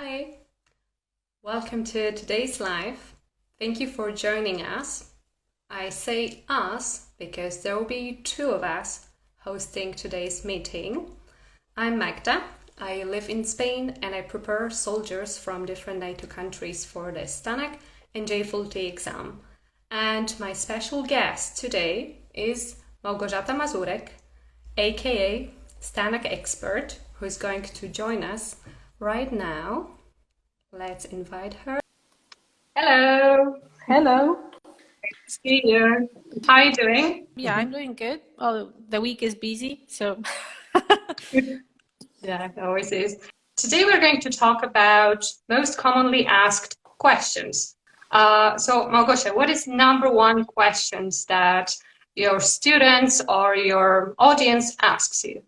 Hi, welcome to today's live. Thank you for joining us. I say us because there will be two of us hosting today's meeting. I'm Magda. I live in Spain and I prepare soldiers from different NATO countries for the STANAG and JFLT exam. And my special guest today is Małgorzata Mazurek, aka STANAG expert, who is going to join us right now. Let's invite her. Hello. Hello. Great to see you. How are you doing? Yeah, I'm doing good. Well, the week is busy, so. Yeah, it always is. Today we're going to talk about most commonly asked questions. So Małgosia, what is number one questions that your students or your audience asks you?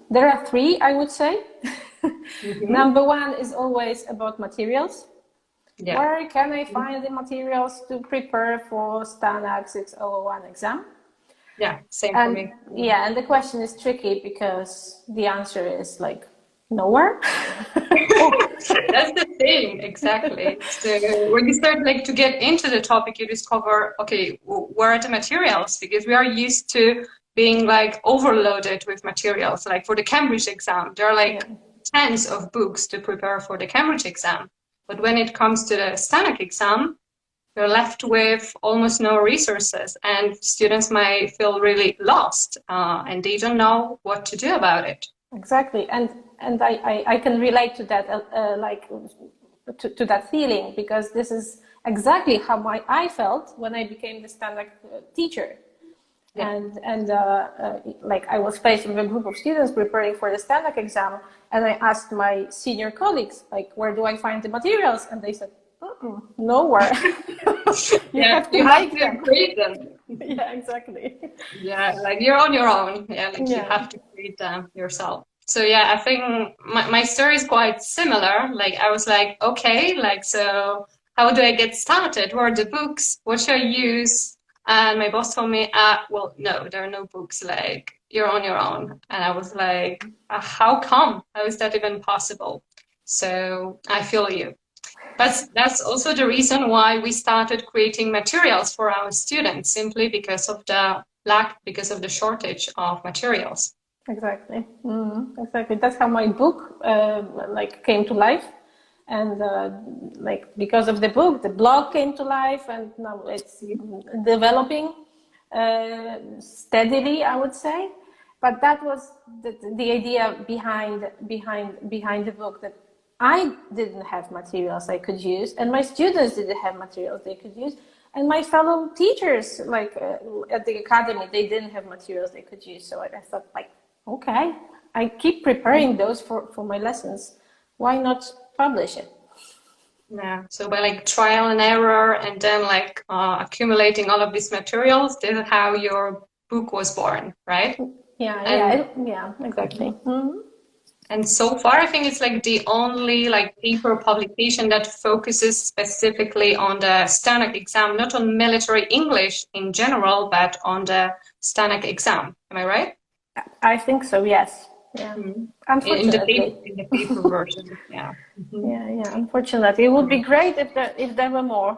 There are three, I would say. Number one is always about materials. Yeah. Where can I find the materials to prepare for STANAG 6001 exam? Yeah, same for me. Yeah, and the question is tricky because the answer is like nowhere. That's the thing, exactly. So when you start to get into the topic, you discover, okay, where are the materials? Because we are used to being overloaded with materials. Like for the Cambridge exam, there are tens of books to prepare for the Cambridge exam. But when it comes to the STANAG exam, you're left with almost no resources, and students might feel really lost and they don't know what to do about it. Exactly, and I can relate to that, to that feeling, because this is exactly how I felt when I became the STANAG teacher. Yeah. And I was faced with a group of students preparing for the STANAG exam, and I asked my senior colleagues, where do I find the materials? And they said, nowhere. you have to create them. Yeah, exactly. Yeah, you're on your own. Yeah, you have to create them yourself. So yeah, I think my story is quite similar. I was okay, so how do I get started? Where are the books? What should I use? And my boss told me, well, no, there are no books. You're on your own. And I was how come? How is that even possible? So I feel you. But that's also the reason why we started creating materials for our students, simply because of the shortage of materials. Exactly. Exactly. That's how my book came to life. And because of the book, the blog came to life, and now it's developing steadily, I would say. But that was the idea behind the book, that I didn't have materials I could use, and my students didn't have materials they could use, and my fellow teachers, at the academy, they didn't have materials they could use. So I thought, okay, I keep preparing those for my lessons. Why not publish it? Yeah. So by trial and error, and then accumulating all of these materials, this is how your book was born, right? Yeah, exactly. And so far, I think it's the only paper publication that focuses specifically on the STANAG exam, not on military English in general, but on the STANAG exam. Am I right? I think so, yes. Yeah. Unfortunately. In the paper version, yeah. Yeah. Unfortunately, it would be great if there were more.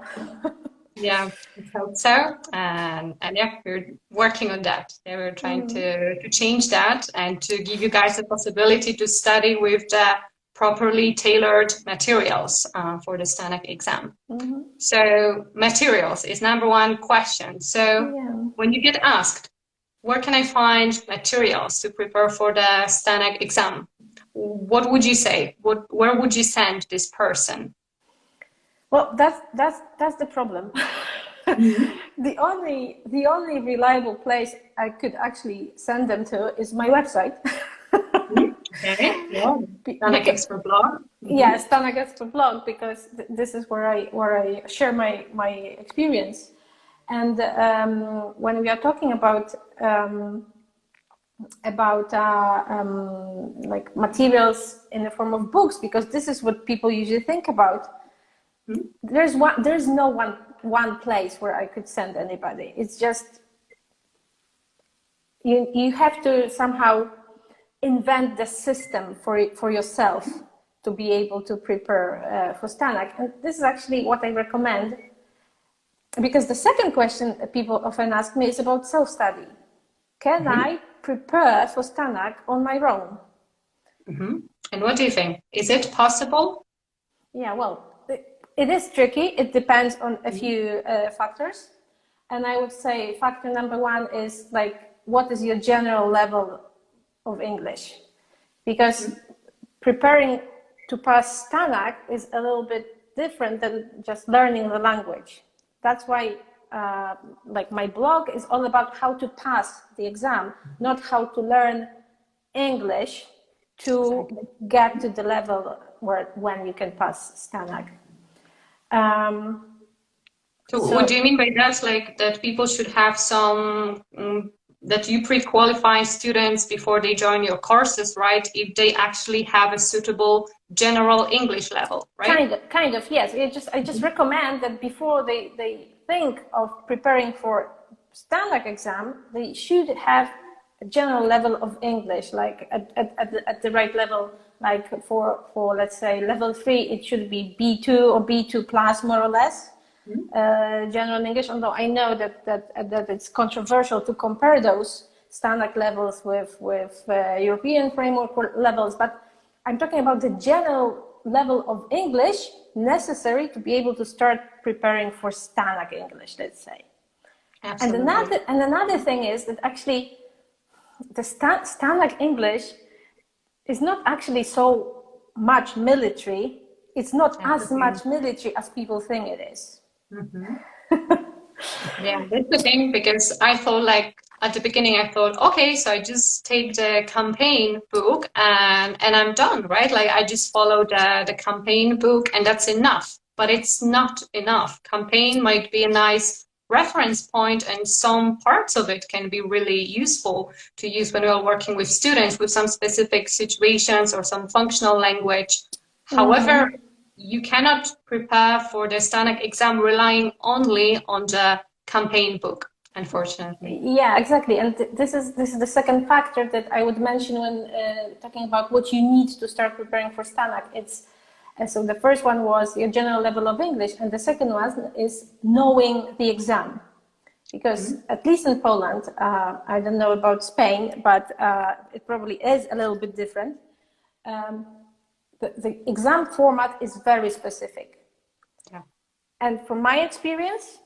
Yeah, I hope so. And yeah, we're working on that. Yeah, we're trying to change that and to give you guys the possibility to study with the properly tailored materials for the STANAG exam. So materials is number one question. So when you get asked, where can I find materials to prepare for the STANAG exam? What would you say? Where would you send this person? Well, that's the problem. The only reliable place I could actually send them to is my website. Okay. Yeah. STANAG expert blog. Yeah, STANAG expert blog, because this is where I share my experience. And when we are talking about materials in the form of books, because this is what people usually think about, there's no one place where I could send anybody. It's just you have to somehow invent the system for yourself to be able to prepare for STANAG. And this is actually what I recommend, because the second question people often ask me is about self-study. Can I prepare for STANAG on my own? And what do you think? Is it possible? Yeah, well, it is tricky. It depends on a few factors. And I would say factor number one is like, what is your general level of English? Because preparing to pass STANAG is a little bit different than just learning the language. That's why like my blog is all about how to pass the exam, not how to learn English to get to the level when you can pass STANAG. So what do you mean by that? Like that people should have some, that you pre-qualify students before they join your courses, right? If they actually have a suitable general English level, right? Kind of, yes. I just recommend that before they think of preparing for STANAG exam, they should have a general level of English, like at the right level. Like for let's say level 3, it should be B2 or B2 plus, more or less. General English, although I know that it's controversial to compare those STANAG levels with European framework levels, but I'm talking about the general level of English necessary to be able to start preparing for STANAG English, let's say. Absolutely. And another thing is that actually the STANAG English is not actually so much military. It's not as much military as people think it is. Yeah, that's the thing, because I thought, like at the beginning, I thought, okay, so I just take the campaign book and I'm done, right? Like I just follow the campaign book and that's enough. But it's not enough. Campaign might be a nice reference point, and some parts of it can be really useful to use when we're working with students with some specific situations or some functional language. However, you cannot prepare for the STANAG exam relying only on the campaign book, unfortunately. Yeah, exactly. And this is the second factor that I would mention when talking about what you need to start preparing for STANAG. So the first one was your general level of English, and the second one is knowing the exam. Because at least in Poland, I don't know about Spain, but it probably is a little bit different. The exam format is very specific. Yeah. And from my experience,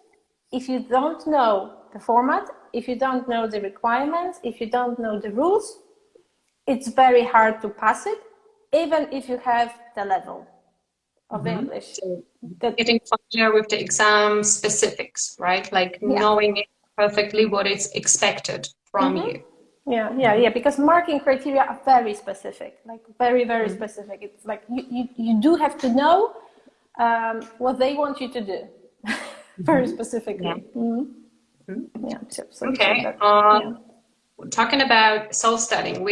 if you don't know the format, if you don't know the requirements, if you don't know the rules, it's very hard to pass it, even if you have the level of English. So getting familiar with the exam specifics, right? Like knowing perfectly what is expected from you. Yeah, because marking criteria are very specific, like very, very specific. It's like you do have to know what they want you to do, very specifically. Talking about self-studying,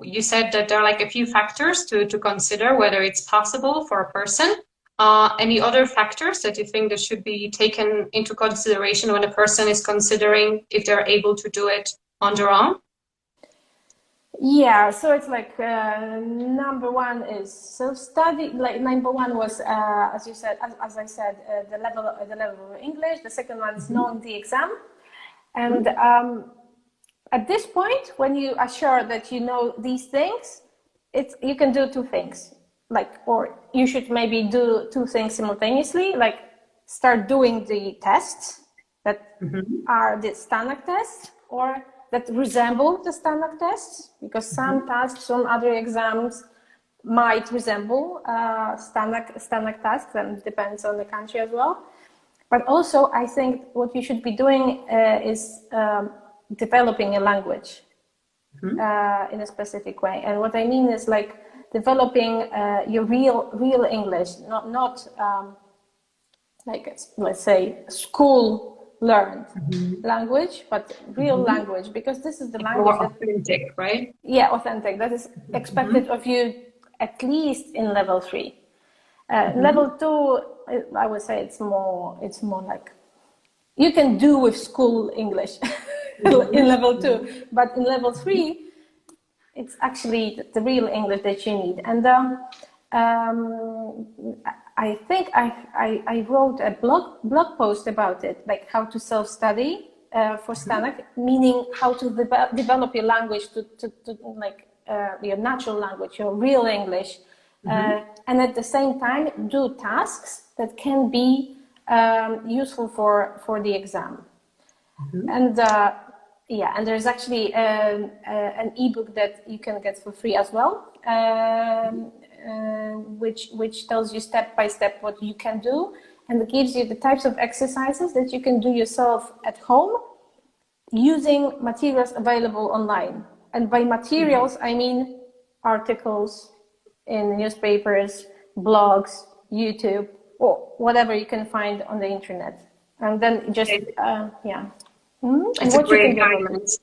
you said that there are like a few factors to consider whether it's possible for a person. Any other factors that you think that should be taken into consideration when a person is considering if they're able to do it on their own? Yeah, so it's like number one is self-study. Like number one was, as you said, as I said, the level of English. The second one is knowing the exam, and at this point, when you are sure that you know these things, you can do two things. Or you should maybe do two things simultaneously. Like start doing the tests that are the STANAG tests, or that resemble the STANAG tests, because some tasks, some other exams might resemble STANAG tasks, and it depends on the country as well. But also, I think what you should be doing is developing a language in a specific way. And what I mean is like developing your real English, not like, let's say, school learned language, but real language, because this is the language more authentic, right? Yeah, authentic. That is expected of you at least in level 3. Level 2, I would say it's more like you can do with school English in level 2, but in level 3, it's actually the real English that you need. And I think I wrote a blog post about it, like how to self-study for STANAG, meaning how to develop your language to like your natural language, your real English, and at the same time do tasks that can be useful for the exam. And yeah, and there's actually an ebook that you can get for free as well, which tells you step by step what you can do, and it gives you the types of exercises that you can do yourself at home using materials available online. And by materials, I mean articles in newspapers, blogs, YouTube, or whatever you can find on the internet. And then just, yeah. It's a great guidance.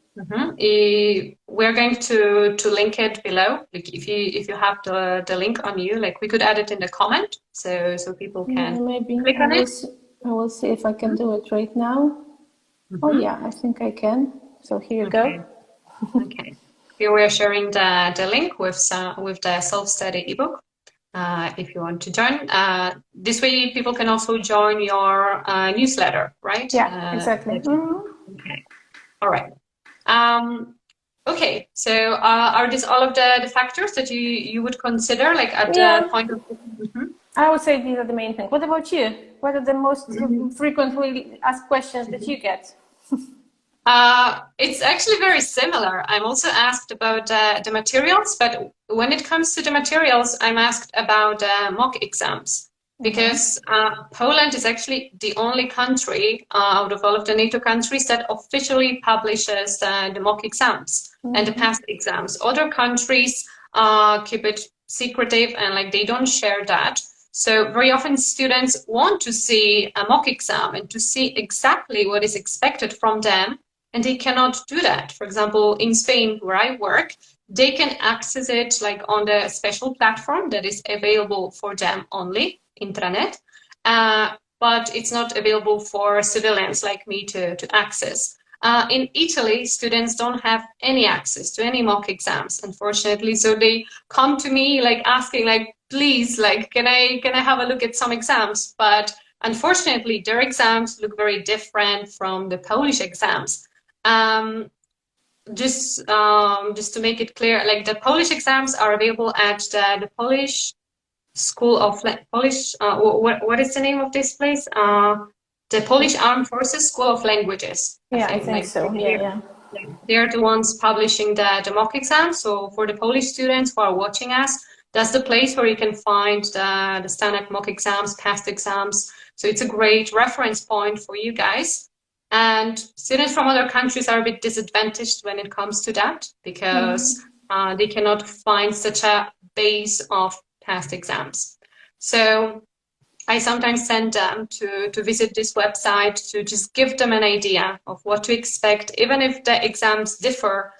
We're going to link it below. Like if you have the link on you, like we could add it in the comment so people can maybe click on it. I will see if I can do it right now. Oh yeah, I think I can. So here you go. Okay. Here we are sharing the link with the self-study ebook. If you want to join, this way people can also join your newsletter, right? Yeah, exactly. Okay. All right. Okay. So are these all of the factors that you would consider, like at the point of? I would say these are the main things. What about you? What are the most frequently asked questions that you get? It's actually very similar. I'm also asked about the materials, but when it comes to the materials, I'm asked about mock exams, because Poland is actually the only country out of all of the NATO countries that officially publishes the mock exams and the past exams. Other countries keep it secretive and like they don't share that. So very often students want to see a mock exam and to see exactly what is expected from them, and they cannot do that. For example, in Spain, where I work, they can access it like on the special platform that is available for them only, intranet, but it's not available for civilians like me to access. In Italy, students don't have any access to any mock exams, unfortunately. So they come to me like asking, like, please, like, can I have a look at some exams? But unfortunately, their exams look very different from the Polish exams. Just to make it clear, like the Polish exams are available at the Polish School of Polish. What is the name of this place? The Polish Armed Forces School of Languages. I think so. Yeah. They're the ones publishing the mock exams. So for the Polish students who are watching us, that's the place where you can find the STANAG mock exams, past exams. So it's a great reference point for you guys. And students from other countries are a bit disadvantaged when it comes to that, because they cannot find such a base of past exams. So I sometimes send them to visit this website to just give them an idea of what to expect, even if the exams differ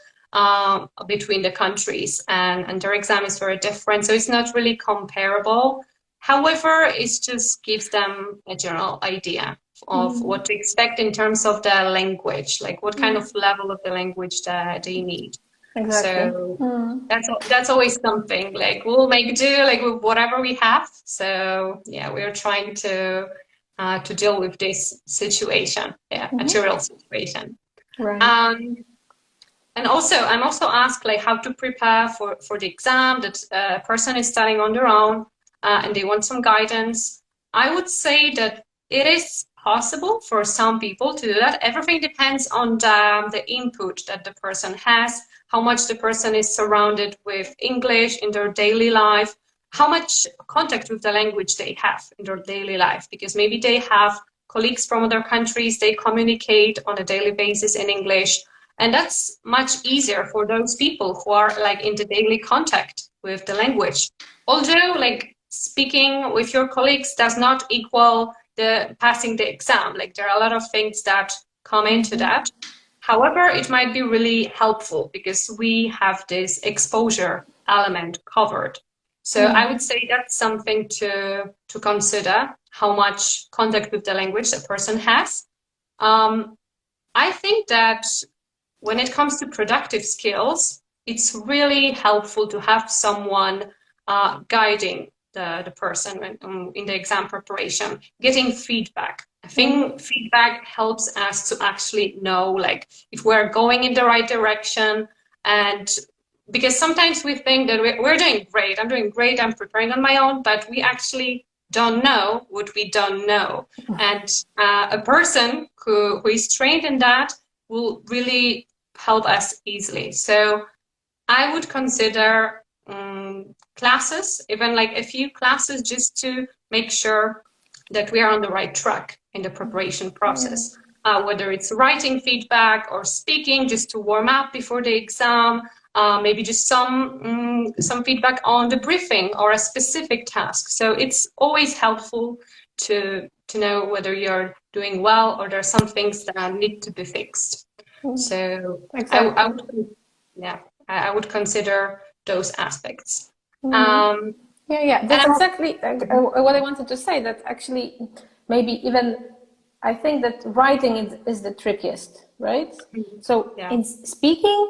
between the countries and their exam is very different. So it's not really comparable. However, it just gives them a general idea of what to expect in terms of the language, like what kind of level of the language that they need. Exactly. So that's always something, like we'll make do like with whatever we have. So yeah, we're trying to deal with this situation, material situation. Right. And also, I'm also asked like how to prepare for the exam that a person is studying on their own, and they want some guidance. I would say that it is possible for some people to do that. Everything depends on the input that the person has, how much the person is surrounded with English in their daily life, how much contact with the language they have in their daily life, because maybe they have colleagues from other countries, they communicate on a daily basis in English, and that's much easier for those people who are like in the daily contact with the language. Although like speaking with your colleagues does not equal the passing the exam. Like there are a lot of things that come into that. However, it might be really helpful because we have this exposure element covered. So I would say that's something to consider, how much contact with the language a person has. I think that when it comes to productive skills, it's really helpful to have someone guiding the person in the exam preparation, getting feedback. I think feedback helps us to actually know like if we're going in the right direction, and because sometimes we think that we're doing great, I'm doing great, I'm preparing on my own, but we actually don't know what we don't know. And a person who is trained in that will really help us easily. So I would consider classes, even like a few classes, just to make sure that we are on the right track in the preparation process. Whether it's writing feedback or speaking, just to warm up before the exam, maybe just some feedback on the briefing or a specific task. So it's always helpful to know whether you're doing well or there are some things that need to be fixed. So Exactly. I would consider those aspects. That's exactly what I wanted to say, that actually maybe even I think that writing is the trickiest, right? So in speaking,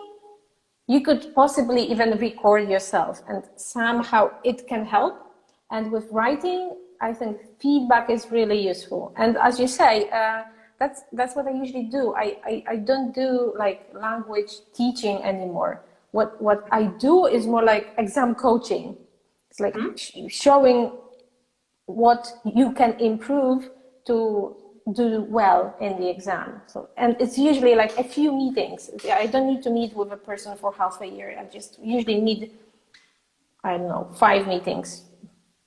you could possibly even record yourself and somehow it can help. And with writing, I think feedback is really useful. And as you say, that's what I usually do. I don't do like language teaching anymore. What I do is more like exam coaching. It's like showing what you can improve to do well in the exam. So, and it's usually like a few meetings. I don't need to meet with a person for half a year. I just usually need, I don't know, 5 meetings.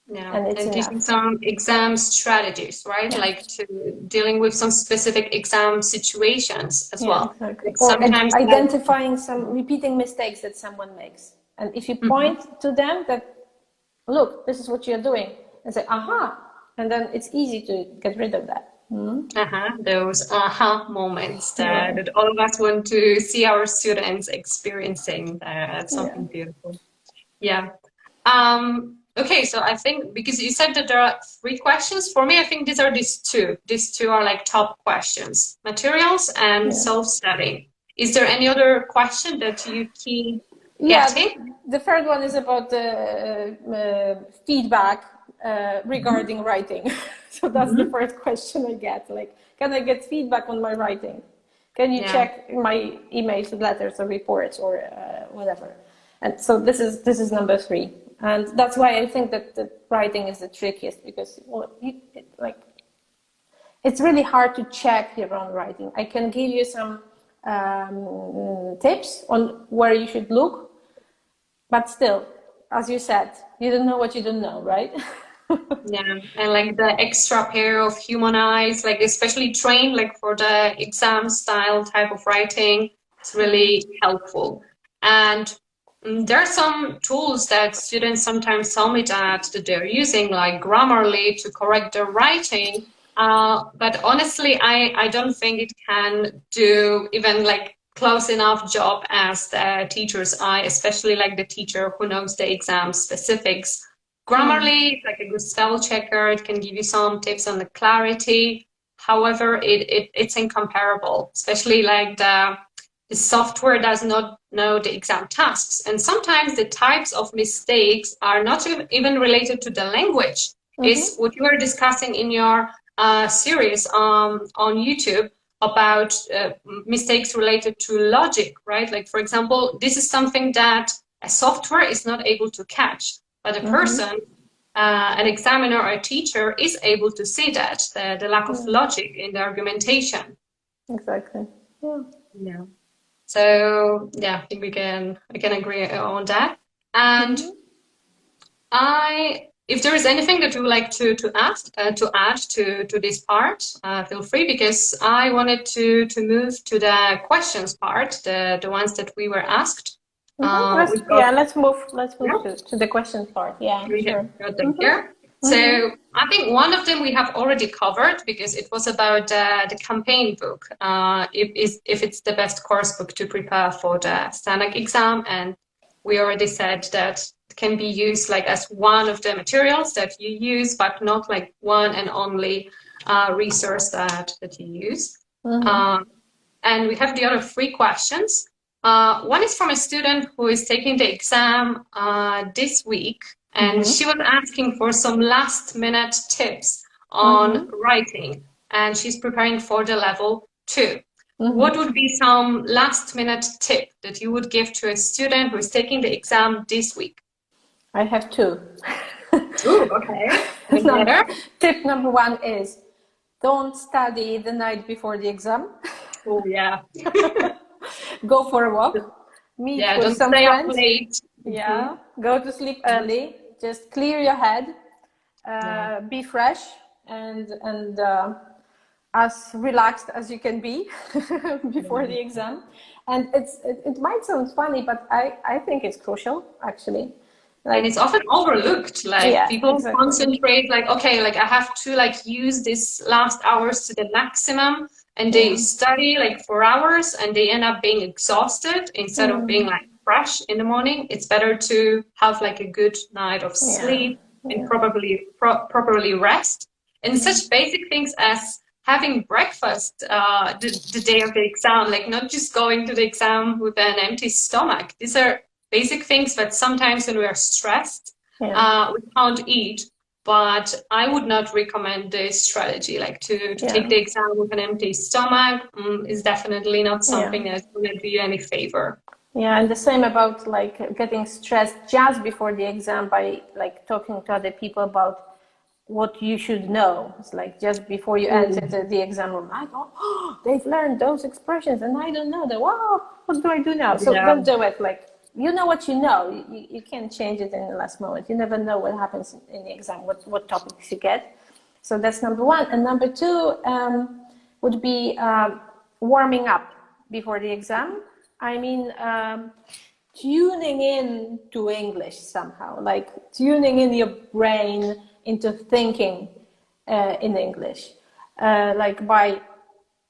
Yeah, and teaching some exam strategies, right? Yeah. Like to dealing with some specific exam situations as well. Exactly. Like or sometimes identifying some repeating mistakes that someone makes. And if you point to them that, look, this is what you're doing, and say, aha, and then it's easy to get rid of that. Those aha moments that all of us want to see our students experiencing. That's something beautiful. Yeah. Okay, so I think because you said that there are 3 questions, for me, I think these two. These 2 are like top questions: materials and self-study. Is there any other question that you keep getting? The third one is about the feedback regarding writing. So that's the first question I get. Like, can I get feedback on my writing? Can you check my emails, letters, or reports, or whatever? And so this is number 3. And that's why I think that the writing is the trickiest, because it's really hard to check your own writing. I can give you some tips on where you should look, but still, as you said, you don't know what you don't know, right? And like the extra pair of human eyes, like especially trained like for the exam style type of writing, it's really helpful. And there are some tools that students sometimes tell me that they're using, like Grammarly, to correct their writing. But honestly, I don't think it can do even like close enough job as the teacher's eye, especially like the teacher who knows the exam specifics. Grammarly is like a good spell checker. It can give you some tips on the clarity. However, it's incomparable, especially like the software does not know the exam tasks. And sometimes the types of mistakes are not even related to the language. It's what you were discussing in your series on YouTube about mistakes related to logic, right? Like, for example, this is something that a software is not able to catch, but a person, an examiner or a teacher is able to see that, the lack of logic in the argumentation. Exactly. Yeah. So I think I can agree on that. And if there is anything that you would like to add to this part, feel free, because I wanted to move to the questions part, the ones that we were asked. Let's move to the questions part. Sure. So I think one of them we have already covered, because it was about the campaign book, if it's the best course book to prepare for the STANAG exam. And we already said that it can be used like as one of the materials that you use, but not like one and only resource that you use. And we have the other 3 questions. One is from a student who is taking the exam this week, and she was asking for some last-minute tips on writing, and she's preparing for the level 2. What would be some last-minute tip that you would give to a student who is taking the exam this week? I have 2. Ooh, okay. Tip number 1 is don't study the night before the exam. Oh, yeah. Go for a walk. Meet with some friends. Late. Yeah. Go to sleep early. Just clear your head. Be fresh and as relaxed as you can be before the exam. And it might sound funny, but I think it's crucial, actually. And it's often overlooked. People concentrate okay, I have to use this last hours to the maximum, and they study 4 hours and they end up being exhausted instead of being fresh in the morning. It's better to have a good night of sleep and properly rest. And such basic things as having breakfast the day of the exam, not just going to the exam with an empty stomach. These are basic things that sometimes when we are stressed, we can't eat. But I would not recommend this strategy, to take the exam with an empty stomach is definitely not something that's going to do you any favor. Yeah, and the same about getting stressed just before the exam by talking to other people about what you should know. It's just before you enter the exam room, they've learned those expressions and I don't know that. Wow, what do I do now? So don't do it. You know what you know. You can't change it in the last moment. You never know what happens in the exam, what topics you get. So that's number 1. And number 2 would be warming up before the exam. I mean, tuning in to English somehow, tuning in your brain into thinking in English, by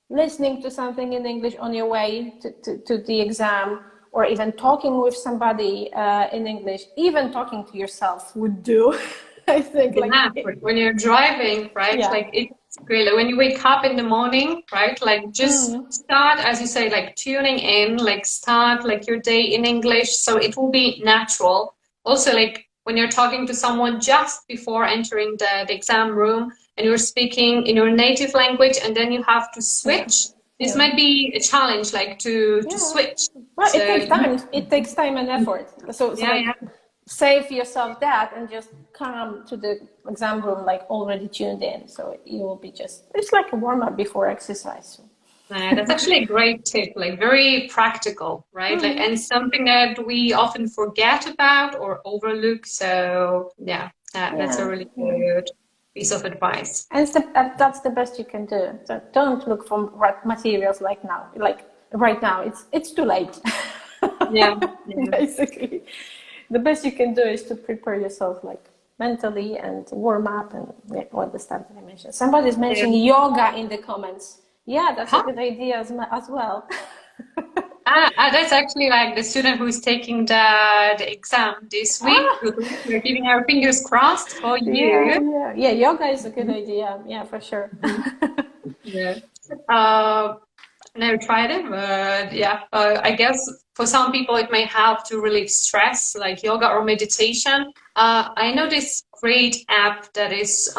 listening to something in English on your way to the exam, or even talking with somebody in English. Even talking to yourself would do. I think when you're driving, right? It's great. When you wake up in the morning, right? Just start, as you say, tuning in, start your day in English, so it will be natural. Also, when you're talking to someone just before entering the exam room and you're speaking in your native language and then you have to switch, this might be a challenge, to switch. Well, it takes time. It takes time and effort. So save yourself that and just come to the exam room already tuned in. So you will be it's like a warm-up before exercise. That's actually a great tip, very practical, right? And something that we often forget about or overlook. So that's a really good piece of advice. And that's the best you can do. So don't look for materials now. Right now, it's too late. Basically, the best you can do is to prepare yourself mentally and warm up and all the stuff that I mentioned. Somebody's mentioning yoga in the comments. Yeah, that's a good idea as well. That's actually the student who's taking the exam this week. We're keeping our fingers crossed for you. Yeah, yoga is a good idea. Yeah, for sure. Never tried it, but I guess for some people it may help to relieve stress, like yoga or meditation. I know this great app that is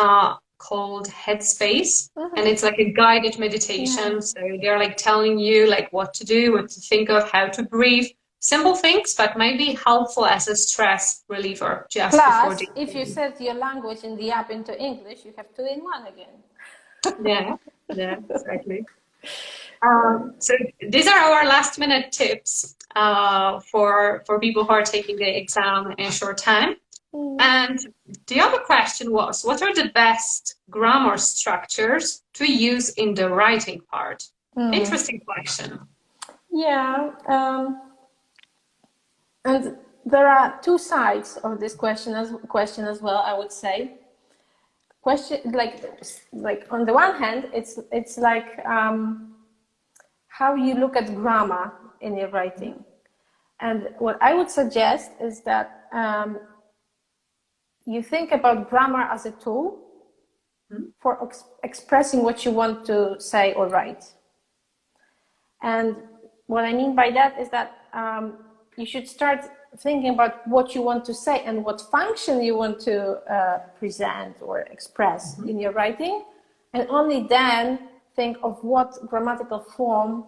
called Headspace, and it's a guided meditation. So they're telling you what to do, what to think of, how to breathe. Simple things, but might be helpful as a stress reliever. Plus, if you set your language in the app into English, you have 2 in 1 again. Yeah, exactly. So these are our last minute tips for people who are taking the exam in a short time. And the other question was, what are the best grammar structures to use in the writing part? Interesting question. Yeah, and there are 2 sides of this question as well, I would say. Question like on the one hand, it's how you look at grammar in your writing. And what I would suggest is that you think about grammar as a tool for expressing what you want to say or write. And what I mean by that is that you should start thinking about what you want to say and what function you want to present or express in your writing, and only then think of what grammatical form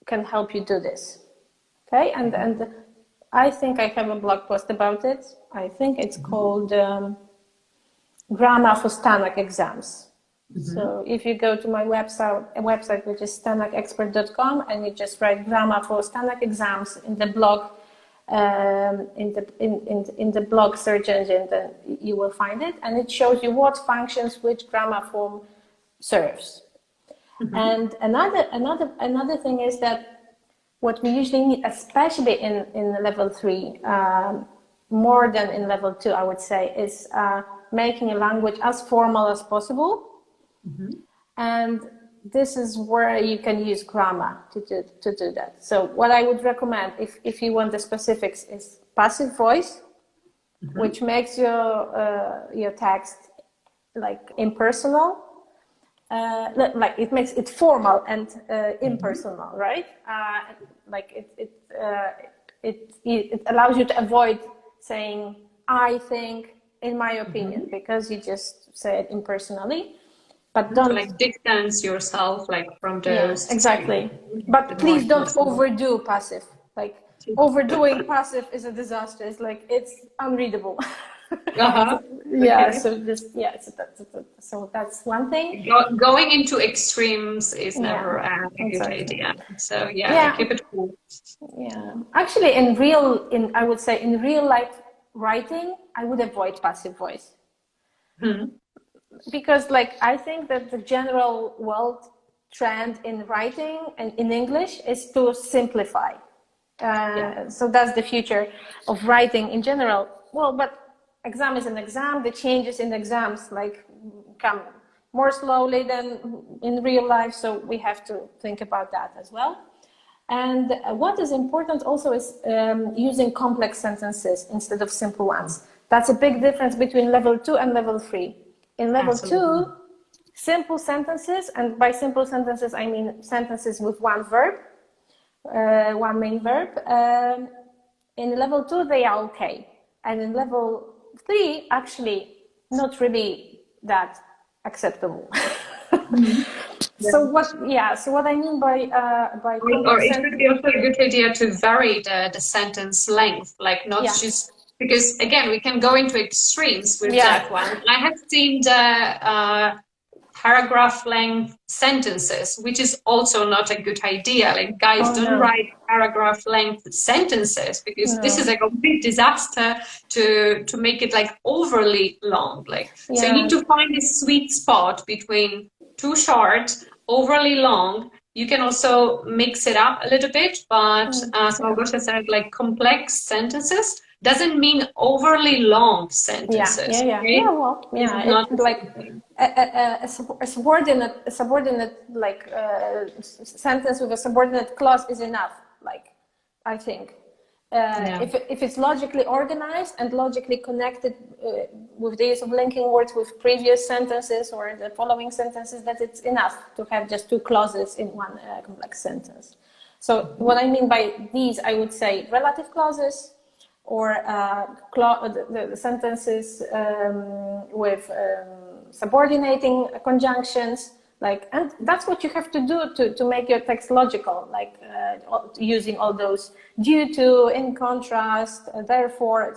can help you do this. Okay, and I think I have a blog post about it. I think it's called Grammar for STANAG Exams. So if you go to my website, which is stanagexpert.com, and you just write Grammar for STANAG Exams in the blog, in the blog search engine, then you will find it, and it shows you what functions which grammar form serves. And another thing is that what we usually need, especially in level 3, more than in level 2, I would say, is making a language as formal as possible. And this is where you can use grammar to do that. So what I would recommend, if you want the specifics, is passive voice, which makes your text like impersonal, like it makes it formal and impersonal, right? Like it allows you to avoid saying "I think," in my opinion, because you just say it impersonally. But don't like distance yourself like from those. Yeah, exactly. But please don't overdo passive. Like overdoing passive is a disaster. It's like it's unreadable. Yeah. Okay. So just so that's one thing. Going into extremes is never a good idea. So keep it cool. Yeah. Actually, I would say in real life writing, I would avoid passive voice. Because like I think that the general world trend in writing and in English is to simplify. So that's the future of writing in general. Well, but exam is an exam. The changes in exams like come more slowly than in real life. So we have to think about that as well. And what is important also is using complex sentences instead of simple ones. That's a big difference between level 2 and level 3. In level 2, simple sentences, and by simple sentences, I mean sentences with one verb, one main verb. In level 2, they are okay. And in level 3, actually, not really that acceptable. So what I mean by or it would be also a good idea to vary the sentence length, like not just. Because again, we can go into extremes with that one. I have seen the paragraph length sentences, which is also not a good idea. Like guys, don't write paragraph length sentences, because this is a complete disaster to make it like overly long. So you need to find a sweet spot between too short, overly long. You can also mix it up a little bit, but as Małgosia said, like complex sentences doesn't mean overly long sentences. It's like a subordinate like sentence with a subordinate clause is enough. Like I think if it's logically organized and logically connected with the use of linking words with previous sentences or the following sentences, that it's enough to have just two clauses in one complex sentence. So what I mean by these, I would say relative clauses, or the sentences with subordinating conjunctions, and that's what you have to do to make your text logical, using all those due to, in contrast, therefore,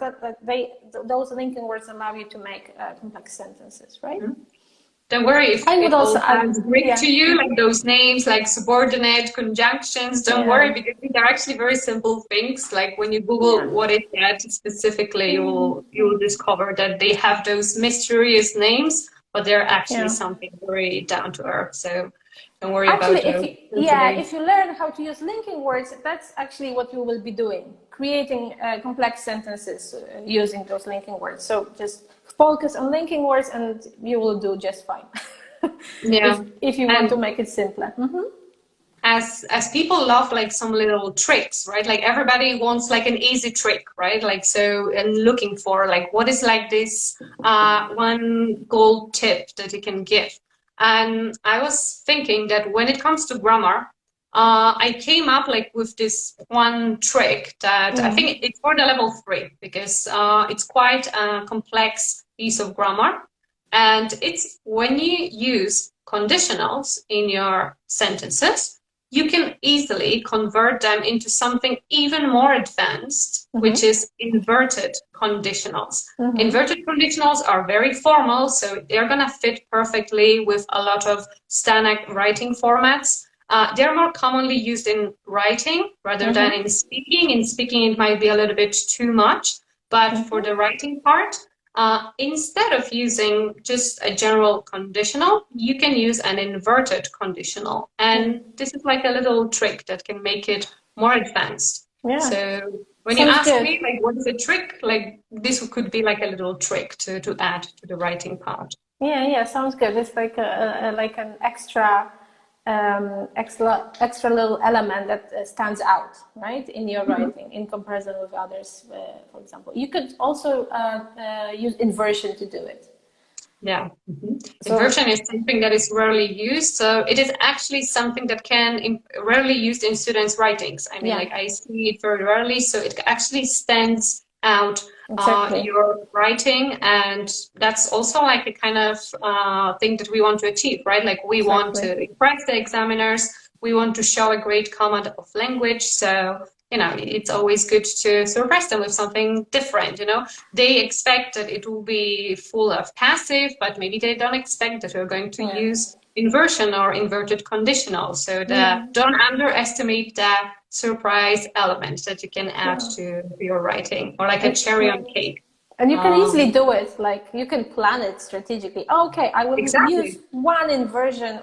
those linking words allow you to make complex sentences, right? Don't worry if it all sounds Greek to you, like those names, like subordinate conjunctions. Don't worry, because these are actually very simple things. Like when you Google what is that specifically, you will discover that they have those mysterious names, but they're actually something very down to earth. So don't worry about it. If you learn how to use linking words, that's actually what you will be doing, creating complex sentences using those linking words. So just focus on linking words and you will do just fine. If you want to make it simpler. As people love like some little tricks, right? Like everybody wants like an easy trick, right? Like so, and looking for like what is like this one gold tip that you can give. And I was thinking that when it comes to grammar, I came up like with this one trick that I think it's for the level 3 because it's quite a complex piece of grammar. And it's when you use conditionals in your sentences, you can easily convert them into something even more advanced, which is inverted conditionals. Inverted conditionals are very formal, so they're going to fit perfectly with a lot of STANAG writing formats. They're more commonly used in writing rather than in speaking. In speaking, it might be a little bit too much, but for the writing part, instead of using just a general conditional, you can use an inverted conditional. And this is like a little trick that can make it more advanced. Yeah. So when you ask me, like, what is a trick? Like, this could be like a little trick to add to the writing part. Yeah, sounds good. It's like an extra little element that stands out, right, in your writing in comparison with others. For example, you could also use inversion to do it. Yeah, inversion is something that is rarely used. So it is actually something that can rarely used in students' writings. I mean, like I see it very rarely, so it actually stands out your writing, and that's also like a kind of thing that we want to achieve, right? Like we want to impress the examiners, we want to show a great command of language, so you know, it's always good to surprise them with something different. You know, they expect that it will be full of passive, but maybe they don't expect that we're going to use inversion or inverted conditional. So don't underestimate the surprise element that you can add to your writing, or like a cherry on cake. And you can easily do it, like you can plan it strategically. Okay, I will use one inversion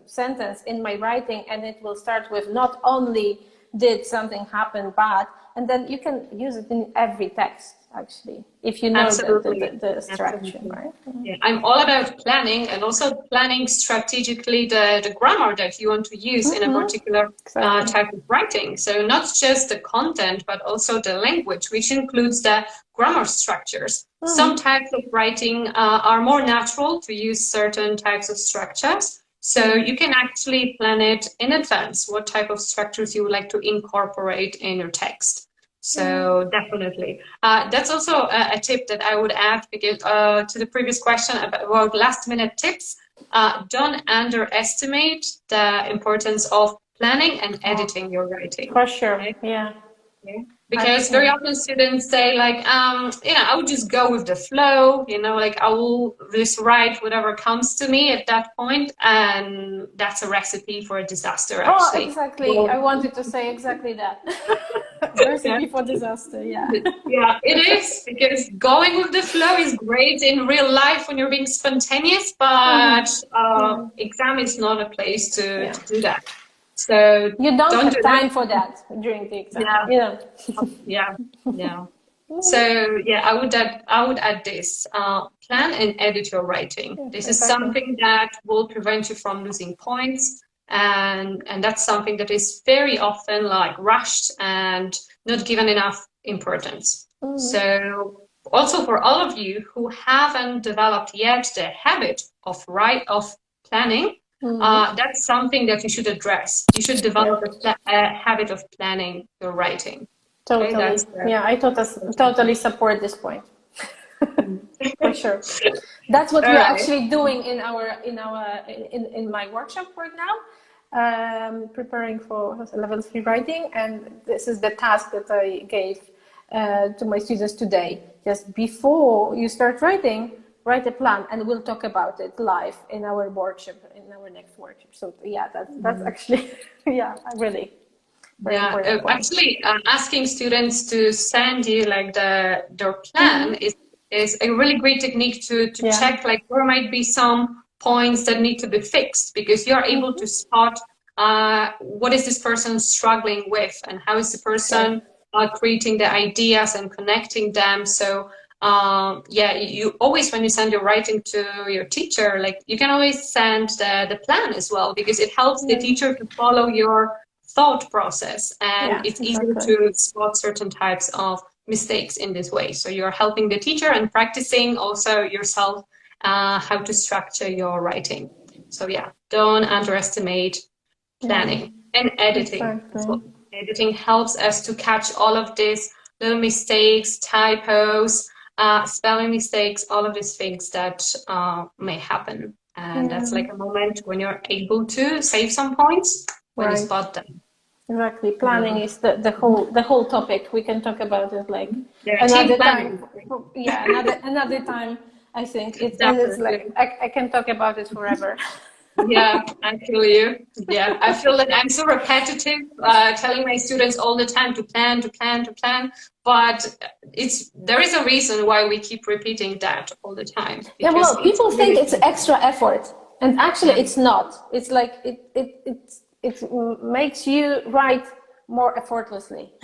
sentence in my writing, and it will start with not only did something happen bad, and then you can use it in every text, actually, if you know the structure, right? Yeah, I'm all about planning, and also planning strategically the grammar that you want to use in a particular type of writing. So not just the content, but also the language, which includes the grammar structures. Some types of writing are more natural to use certain types of structures. So you can actually plan it in advance, what type of structures you would like to incorporate in your text. So definitely. That's also a tip that I would add, because to the previous question about last minute tips, don't underestimate the importance of planning and editing your writing. For sure, right? Yeah. Because very often students say like, you know, I would just go with the flow, you know, like I will just write whatever comes to me at that point, and that's a recipe for a disaster, actually. Oh, exactly. I wanted to say exactly that. Recipe for disaster, yeah. Yeah, it is, because going with the flow is great in real life when you're being spontaneous, but exam is not a place to do that. So you don't have time for that during the exam. So yeah, I would add this: plan and edit your writing. This is something that will prevent you from losing points, and that's something that is very often like rushed and not given enough importance. So also for all of you who haven't developed yet the habit of planning. That's something that you should address. You should develop a habit of planning your writing. Totally. Okay, I totally support this point. For sure. That's what we're actually doing in my workshop right now, preparing for level 3 writing, and this is the task that I gave to my students today. Just before you start writing, write a plan, and we'll talk about it live in our workshop, in our next workshop. So yeah, that's actually really very important point. Actually, asking students to send you like their plan is a really great technique to check like where might be some points that need to be fixed, because you're able to spot what is this person struggling with, and how is the person creating the ideas and connecting them. So you always, when you send your writing to your teacher, like you can always send the plan as well, because it helps the teacher to follow your thought process, and it's easier to spot certain types of mistakes in this way. So you're helping the teacher and practicing also yourself how to structure your writing. So yeah, don't underestimate planning. and editing. Exactly. So editing helps us to catch all of these little mistakes, typos, spelling mistakes, all of these things that may happen. And that's like a moment when you're able to save some points when you spot them. Exactly. Planning is the whole topic. We can talk about it like another time. Yeah, another time. I think it's like I can talk about it forever. Yeah, I feel you. Yeah, I feel that I'm so repetitive, telling my students all the time to plan, to plan, to plan. But there is a reason why we keep repeating that all the time. Yeah, well, people think it's extra effort, and actually, it's not. It's like it makes you write more effortlessly.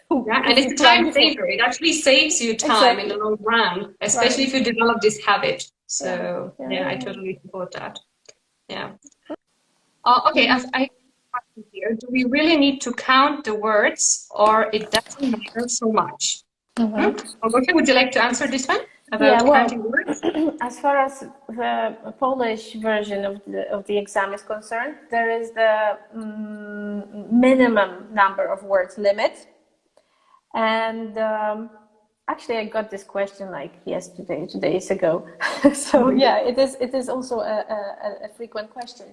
Yeah, and it's a time saver. It actually saves you time in the long run, especially if you develop this habit. So yeah, I totally support that. Yeah. Okay, I here. Do we really need to count the words, or it doesn't matter so much? Okay, would you like to answer this one about counting words? As far as the Polish version of the exam is concerned, there is the minimum number of words limit, and actually, I got this question like yesterday, 2 days ago. So yeah, it is also a frequent question,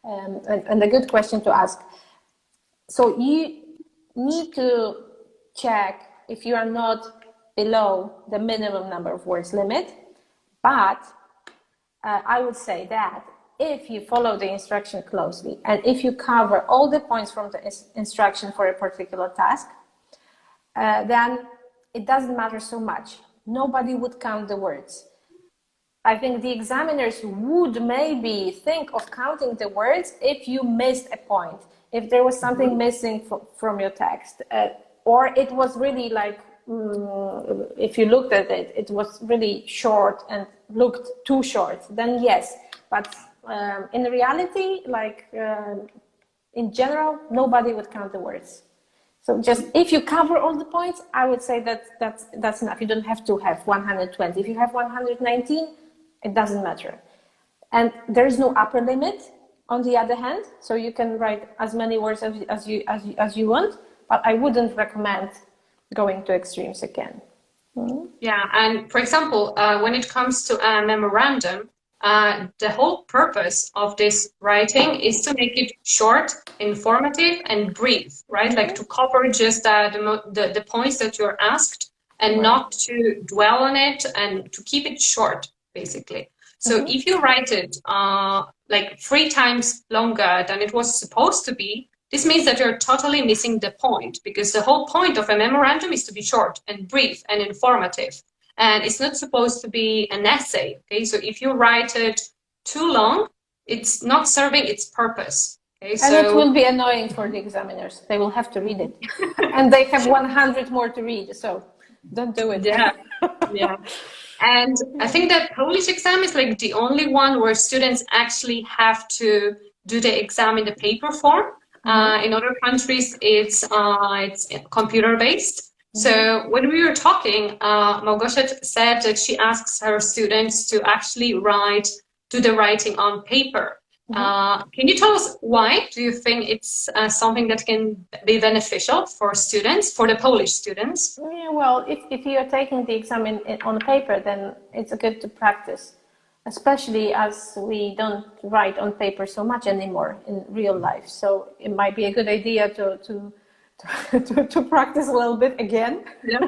and a good question to ask. So you need to check if you are not below the minimum number of words limit, but I would say that if you follow the instruction closely and if you cover all the points from the instruction for a particular task, then it doesn't matter so much. Nobody would count the words. I think the examiners would maybe think of counting the words if you missed a point, if there was something missing from your text, or it was really like, if you looked at it, it was really short and looked too short, then yes. But in reality, like in general, nobody would count the words. So just if you cover all the points, I would say that's enough. You don't have to have 120. If you have 119, it doesn't matter. And there is no upper limit on the other hand, so you can write as many words as you want, but I wouldn't recommend going to extremes again. Yeah, and for example, when it comes to a memorandum, the whole purpose of this writing is to make it short, informative, and brief, right? Like to cover just the points that you're asked and not to dwell on it and to keep it short, basically. So if you write it like 3 times longer than it was supposed to be, this means that you're totally missing the point, because the whole point of a memorandum is to be short and brief and informative. And it's not supposed to be an essay, okay? So if you write it too long, it's not serving its purpose, okay? And it will be annoying for the examiners. They will have to read it. And they have 100 more to read, so don't do it. Yeah, yeah. And I think that Polish exam is like the only one where students actually have to do the exam in the paper form. In other countries, it's computer-based. So when we were talking, Małgosia said that she asks her students to actually do the writing on paper. Can you tell us why? Do you think it's something that can be beneficial for students, for the Polish students? Yeah, well, if you are taking the exam on paper, then it's good to practice, especially as we don't write on paper so much anymore in real life. So it might be a good idea to practice a little bit again. Yeah.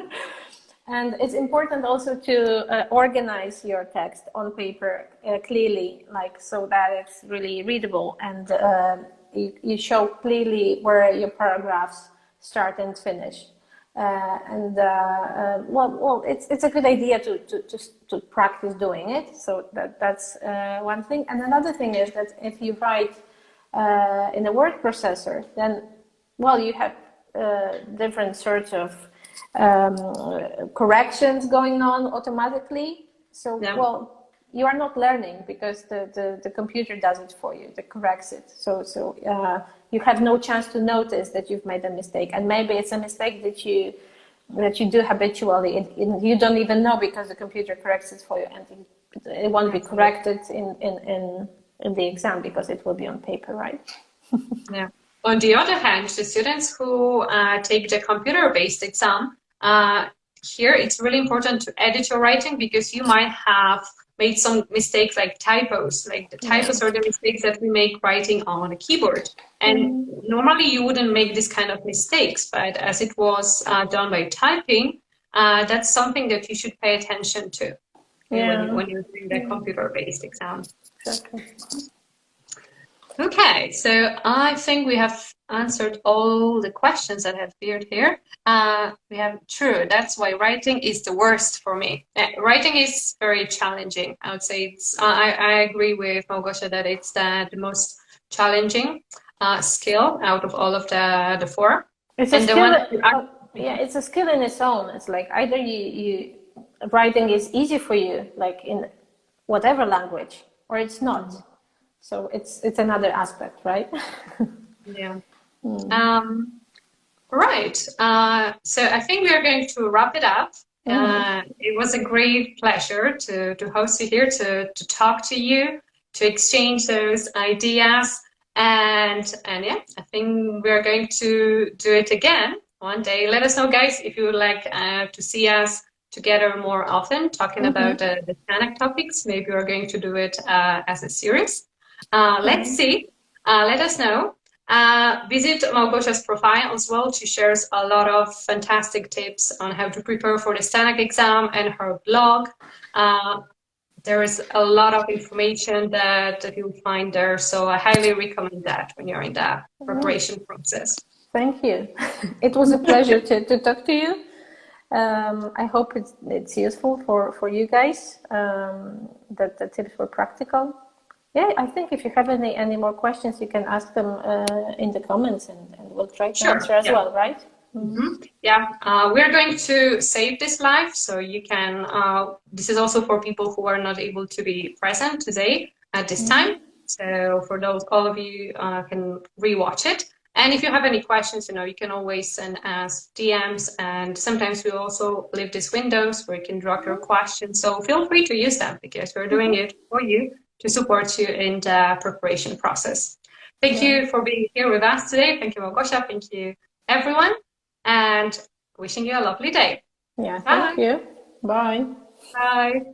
And it's important also to organize your text on paper clearly, like so that it's really readable, and you show clearly where your paragraphs start and finish. Well, it's a good idea to practice doing it. So that's one thing. And another thing is that if you write in a word processor, then well, you have different sorts of corrections going on automatically. So well, you are not learning because the computer does it for you, it corrects it. So you have no chance to notice that you've made a mistake, and maybe it's a mistake that you do habitually, and you don't even know because the computer corrects it for you, and it won't be corrected in the exam because it will be on paper, right? Yeah. On the other hand, the students who take the computer-based exam, here it's really important to edit your writing because you might have made some mistakes like typos. Like the typos are the mistakes that we make writing on a keyboard. And normally you wouldn't make this kind of mistakes, but as it was done by typing, that's something that you should pay attention to when you're doing the computer-based exam. Exactly. Okay, so I think we have answered all the questions that have appeared here. We have true. That's why writing is the worst for me. Writing is very challenging. I would say it's. I agree with Małgosia that it's the most challenging skill out of all of the four. It's a skill. It's a skill in its own. It's like either you writing is easy for you, like in whatever language, or it's not. So it's another aspect, right? Yeah. Right. So I think we are going to wrap it up. It was a great pleasure to host you here, to talk to you, to exchange those ideas. And yeah, I think we are going to do it again one day. Let us know, guys, if you would like to see us together more often, talking about the STANAG topics. Maybe we're going to do it as a series. Let's see. Let us know. Visit Małgosia's profile as well. She shares a lot of fantastic tips on how to prepare for the STANAG exam and her blog. There is a lot of information that you'll find there. So I highly recommend that when you're in the preparation process. Thank you. It was a pleasure to talk to you. I hope it's useful for you guys, that the tips were practical. Yeah, I think if you have any more questions, you can ask them in the comments, and we'll try to answer as well, right? Yeah, we're going to save this live, so you can, this is also for people who are not able to be present today at this time. So for those, all of you can rewatch it. And if you have any questions, you can always send us DMs, and sometimes we also leave these windows where you can drop your questions. So feel free to use them because we're doing it for you, to support you in the preparation process. Thank you for being here with us today. Thank you, Małgosia. Thank you, everyone. And wishing you a lovely day. Yeah, thank you. Bye. Bye.